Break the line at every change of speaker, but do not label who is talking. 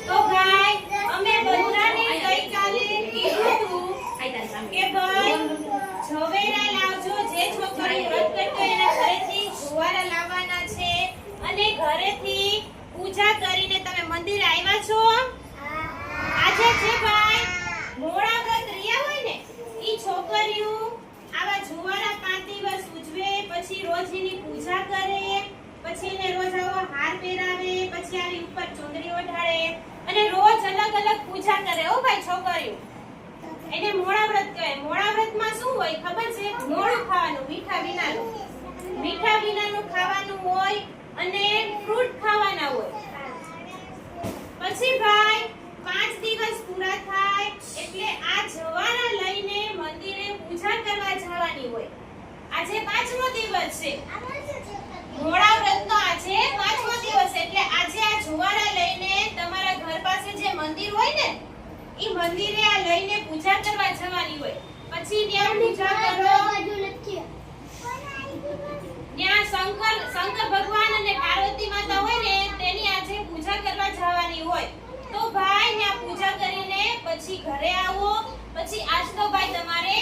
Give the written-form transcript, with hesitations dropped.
તો ભાઈ અમે બધાને ગઈકાલે કીધું હતું કે ભાઈ ઝવેરા લાવજો. જે છોકરી વ્રત કરતો એના ઘરેથી જુવારા લાવવાના છે અને ઘરેથી પૂજા કરીને તમે મંદિર આવ્યા છો. આજે છે ભાઈ મોડા વ્રત રહ્યા હોય ને ઈ છોકરીઓ આવા જુવારા 5 દિવસ ઉજવે, પછી રોજ એની પૂજા કરે, પછી એને રોજ આવો હાર પહેરાવે, પછી આવી ઉપર ચુંદડી ઓઢાડે અને રોજ અલગ અલગ પૂજા કરે. ઓ ભાઈ છોકરીઓ એને મોડા વ્રત કહેવાય. મોડા વ્રતમાં શું હોય ખબર છે? મોડું ખાવાનું, મીઠા વિનાનું. મીઠા વિનાનું ખાવાનું હોય અને ફ્રૂટ ખાવાના હોય. પછી ભાઈ 5 દિવસ પૂરા થાય એટલે આ જવારા લઈને મંદિરે પૂજા કરવા જવાની હોય. આજે 5મો દિવસ છે મોડા વ્રતનો. આજે 5મો દિવસ એટલે આજે આ જવારા લઈને તમારા ઘર પાસે જે મંદિર હોય ને ઈ મંદિરે આ લઈને પૂજા કરવા જવાની હોય. પછી ત્યાં પૂજા કરો. ત્યાં શંકર ભગવાન અને પાર્વતી માતા હોય ને તેની આજે પૂજા કરવા જવાની હોય. તો ભાઈ ત્યાં પૂજા કરીને પછી ઘરે આવો. પછી આજ તો ભાઈ તમારે